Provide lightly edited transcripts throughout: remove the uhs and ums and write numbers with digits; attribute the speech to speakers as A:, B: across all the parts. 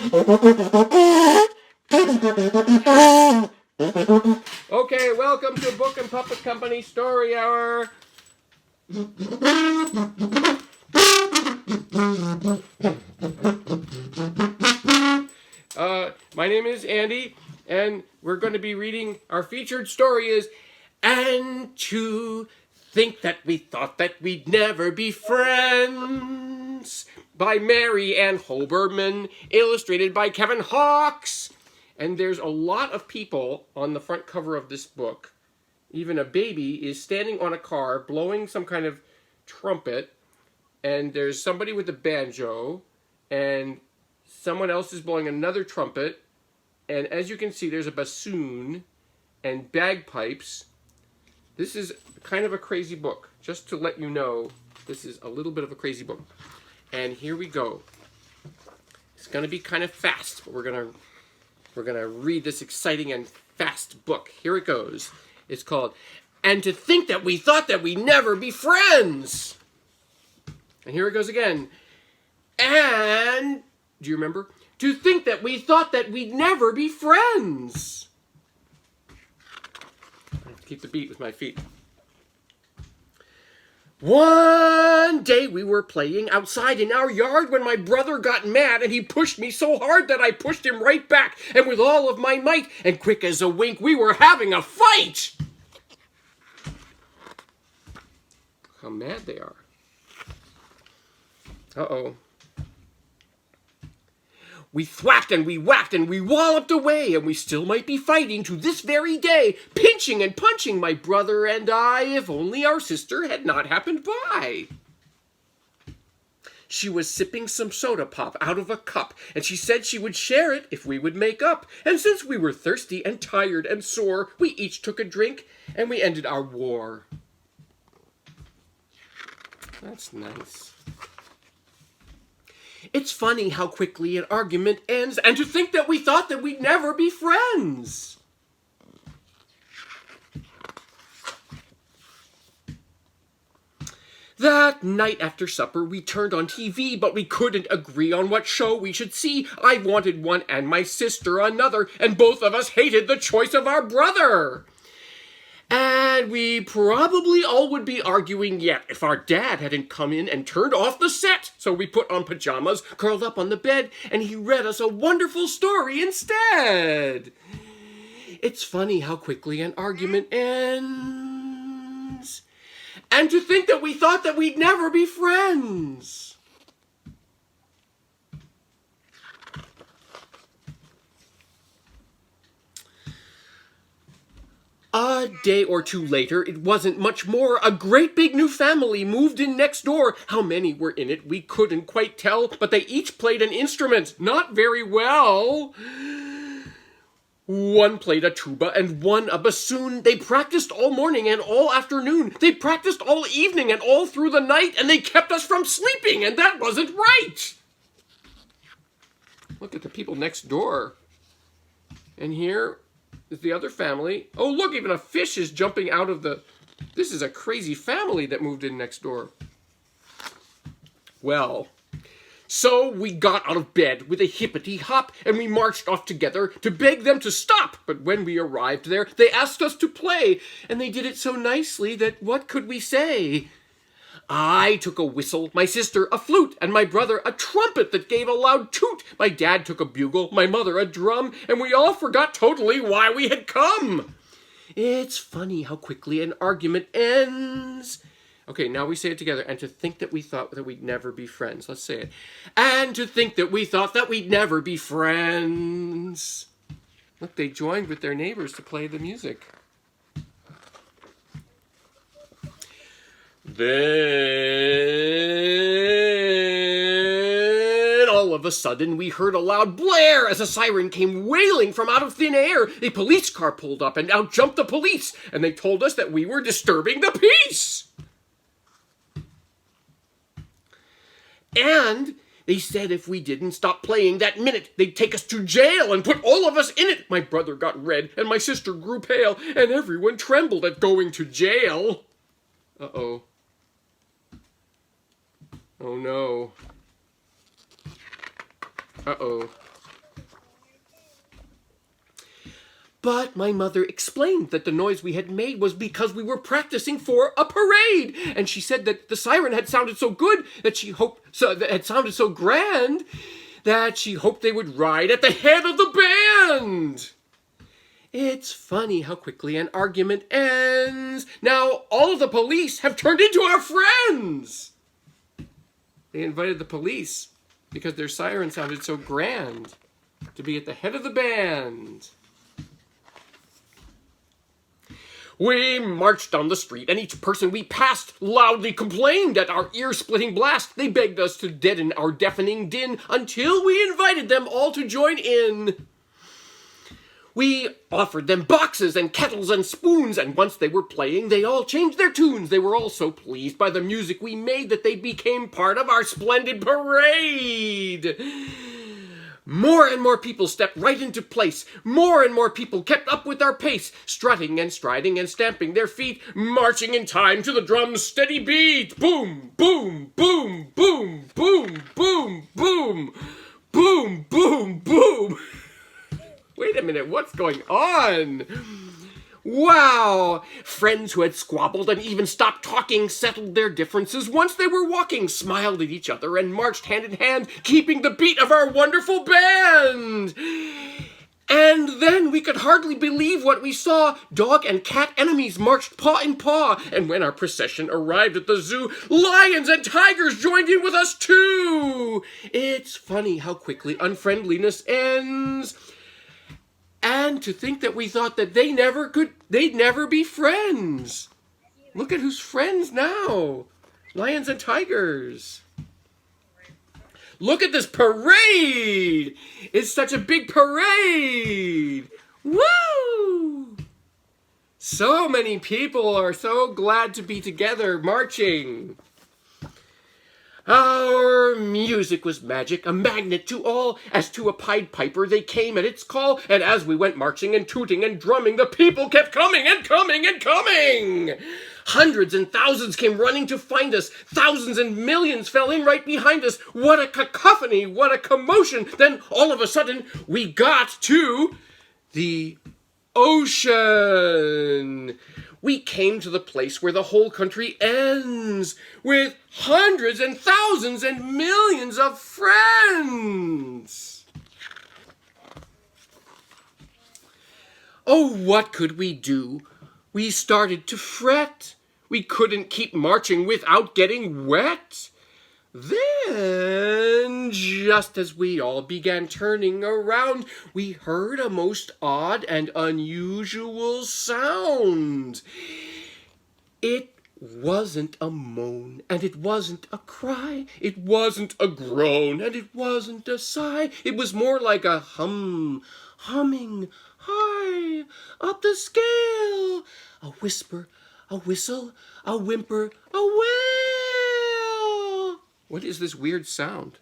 A: Okay, welcome to Book and Puppet Company Story Hour. My name is Andy, and we're going to be reading our featured story is And to Think That We Thought That We'd Never Be Friends by Mary Ann Holberman, illustrated by Kevin Hawkes. And there's a lot of people on the front cover of this book. Even a baby is standing on a car blowing some kind of trumpet, and there's somebody with a banjo, and someone else is blowing another trumpet, and as you can see, there's a bassoon and bagpipes. This is kind of a crazy book. Just to let you know, this is a little bit of a crazy book. And here we go. It's going to be kind of fast, but we're going to read this exciting and fast book. Here it goes. It's called And to Think That We Thought That We'd Never Be Friends. And here it goes again. And, do you remember? To think that we thought that we'd never be friends. I have to keep the beat with my feet. One day we were playing outside in our yard when my brother got mad and he pushed me so hard that I pushed him right back. And with all of my might and quick as a wink, we were having a fight. How mad they are. Uh-oh. We thwacked and we whacked and we walloped away, and we still might be fighting to this very day, pinching and punching my brother and I, if only our sister had not happened by. She was sipping some soda pop out of a cup, and she said she would share it if we would make up. And since we were thirsty and tired and sore, we each took a drink, and we ended our war. That's nice. It's funny how quickly an argument ends, and to think that we thought that we'd never be friends. That night after supper, we turned on TV, but we couldn't agree on what show we should see. I wanted one and my sister another, and both of us hated the choice of our brother. And we probably all would be arguing yet if our dad hadn't come in and turned off the set. So we put on pajamas, curled up on the bed, and he read us a wonderful story instead. It's funny how quickly an argument ends. And to think that we thought that we'd never be friends. A day or two later, it wasn't much more, a great big new family moved in next door. How many were in it, we couldn't quite tell, but they each played an instrument, not very well. One played a tuba and one a bassoon. They practiced all morning and all afternoon. They practiced all evening and all through the night, and they kept us from sleeping, and that wasn't right. Look at the people next door. And here is the other family. Oh, look, even a fish is jumping out of the... This is a crazy family that moved in next door. Well, so we got out of bed with a hippity-hop, and we marched off together to beg them to stop. But when we arrived there, they asked us to play, and they did it so nicely that what could we say? I took a whistle, my sister a flute, and my brother a trumpet that gave a loud toot. My dad took a bugle, my mother a drum, and we all forgot totally why we had come. It's funny how quickly an argument ends. Okay, now we say it together. And to think that we thought that we'd never be friends. Let's say it. And to think that we thought that we'd never be friends. Look, they joined with their neighbors to play the music. Then, all of a sudden, we heard a loud blare as a siren came wailing from out of thin air. A police car pulled up, and out jumped the police, and they told us that we were disturbing the peace. And they said if we didn't stop playing that minute, they'd take us to jail and put all of us in it. My brother got red, and my sister grew pale, and everyone trembled at going to jail. Uh-oh. Oh, no. Uh-oh. But my mother explained that the noise we had made was because we were practicing for a parade. And she said that the siren had sounded so good that she hoped, that had sounded so grand that she hoped they would ride at the head of the band. It's funny how quickly an argument ends. Now all of the police have turned into our friends. They invited the police because their siren sounded so grand to be at the head of the band. We marched down the street, and each person we passed loudly complained at our ear-splitting blast. They begged us to deaden our deafening din until we invited them all to join in. We offered them boxes and kettles and spoons, and once they were playing, they all changed their tunes. They were all so pleased by the music we made that they became part of our splendid parade. More and more people stepped right into place. More and more people kept up with our pace, strutting and striding and stamping their feet, marching in time to the drum's steady beat. Boom, boom, boom, boom, boom, boom, boom, boom, boom, boom. Wait a minute, what's going on? Wow! Friends who had squabbled and even stopped talking settled their differences once they were walking, smiled at each other, and marched hand in hand, keeping the beat of our wonderful band. And then we could hardly believe what we saw. Dog and cat enemies marched paw in paw, and when our procession arrived at the zoo, lions and tigers joined in with us too. It's funny how quickly unfriendliness ends. And to think that we thought that they'd never be friends. Look at who's friends now. Lions and tigers. Look at this parade. It's such a big parade. Woo! So many people are so glad to be together marching. Our music was magic, a magnet to all. As to a Pied Piper they came at its call, and as we went marching and tooting and drumming, the people kept coming and coming and coming. Hundreds and thousands came running to find us. Thousands and millions fell in right behind us. What a cacophony, what a commotion. Then all of a sudden we got to the ocean. We came to the place where the whole country ends, with hundreds and thousands and millions of friends. Oh, what could we do? We started to fret. We couldn't keep marching without getting wet. Then, just as we all began turning around, we heard a most odd and unusual sound. It wasn't a moan, and it wasn't a cry. It wasn't a groan, and it wasn't a sigh. It was more like a humming, high up the scale. A whisper, a whistle, a whimper, a wail. What is this weird sound?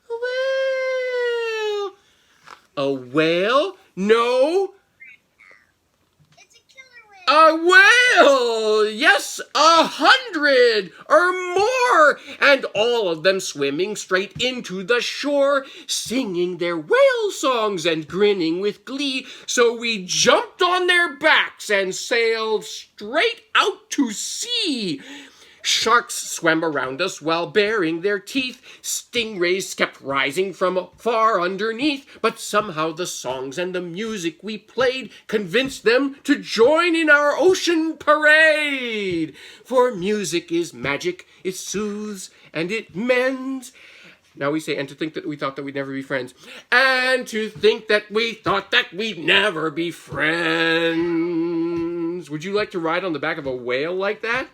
A: A whale. A whale? No.
B: It's a killer whale.
A: A whale! Yes, 100 or more! And all of them swimming straight into the shore, singing their whale songs and grinning with glee. So we jumped on their backs and sailed straight out to sea. Sharks swam around us while baring their teeth. Stingrays kept rising from far underneath. But somehow the songs and the music we played convinced them to join in our ocean parade. For music is magic, it soothes and it mends. Now we say, and to think that we thought that we'd never be friends. And to think that we thought that we'd never be friends. Would you like to ride on the back of a whale like that?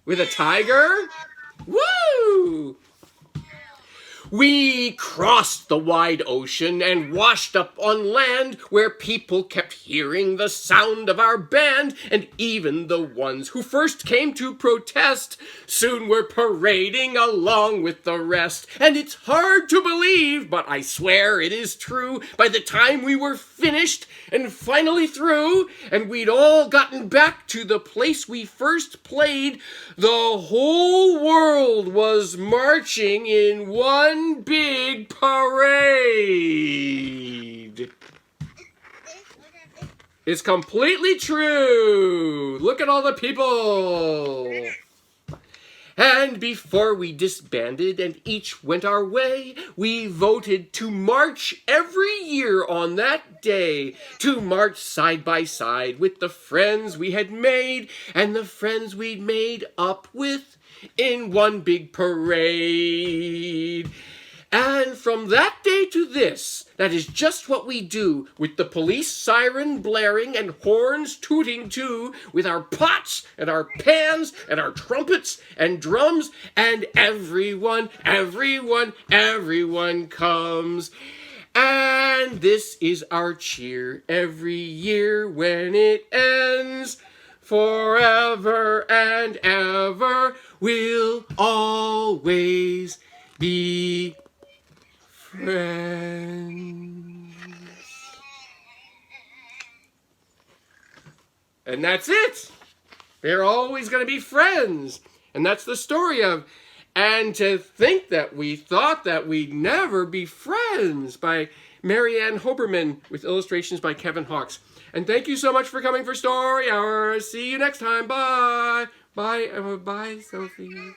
A: With a tiger? Woo! We crossed the wide ocean and washed up on land where people kept hearing the sound of our band, and even the ones who first came to protest soon were parading along with the rest. And it's hard to believe, but I swear it is true, by the time we were finished and finally through, and we'd all gotten back to the place we first played, the whole world was marching in one big parade. is completely true. Look at all the people. And before we disbanded and each went our way, we voted to march every year on that day, to march side by side with the friends we had made and the friends we'd made up with in one big parade. And from that day to this, that is just what we do, with the police siren blaring and horns tooting too, with our pots and our pans and our trumpets and drums, and everyone comes. And this is our cheer every year when it ends. Forever and ever we'll always be friends. And that's it. They're always going to be friends. And that's the story of And to Think That We Thought That We'd Never Be Friends by Marianne Hoberman with illustrations by Kevin Hawkes. And thank you so much for coming for Story Hour. See you next time. Bye. Bye, Sophie.